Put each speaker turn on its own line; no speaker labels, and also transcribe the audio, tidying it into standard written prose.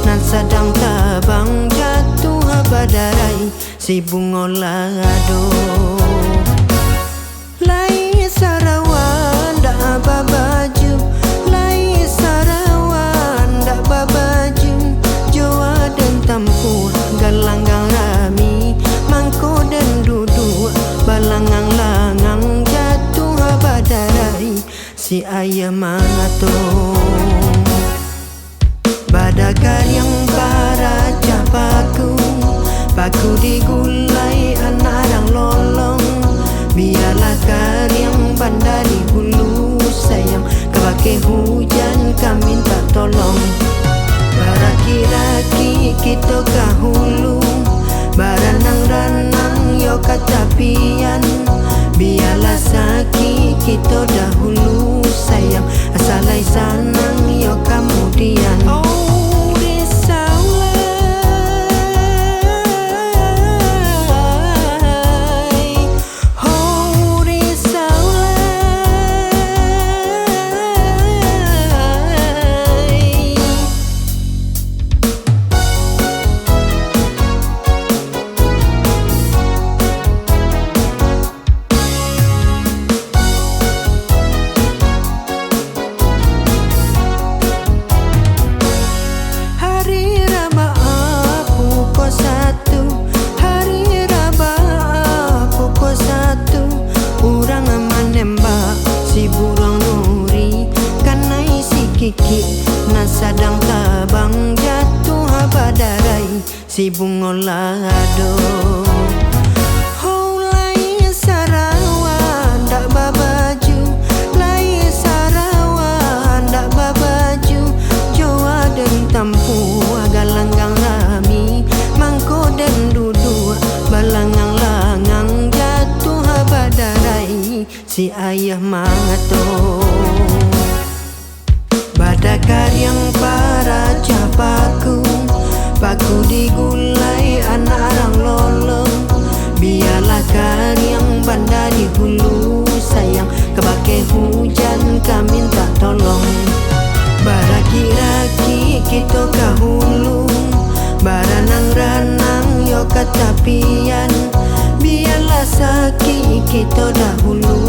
nan sedang terbang jatuh badarai si bunga lado. Lai Sarawan dak babaju, lai Sarawan dak babaju, Jawa dan tempur galanggang rami, mangko dan duduk balangang langang jatuh badarai si ayah mangatong. Badakar yang baraja paku digulai anak lolong, biarlah karyang bandari hulu sayang, kebake hujan kami minta tolong. Baraki-raki kita kahulu, baranang-ranang yo katapian, biarlah saki kita dahulu sayang, asalai sanang yo kemudian. Nan sedang terbang jatuh badarai si bunga lado. Oh lai Sarawan dak babaju, lai Sarawan dak babaju, Jawa dan tempur galanggang rami, mangko dan duduk balangang langang jatuh badarai si ayah mangatong. Badakar yang baraja paku digulai anak orang lolong, biarlah karyang bandari hulu sayang, kebake hujan kami minta tolong. Baraki-raki kita kahulu, baranang-ranang yo katapian, biarlah saki kita dahulu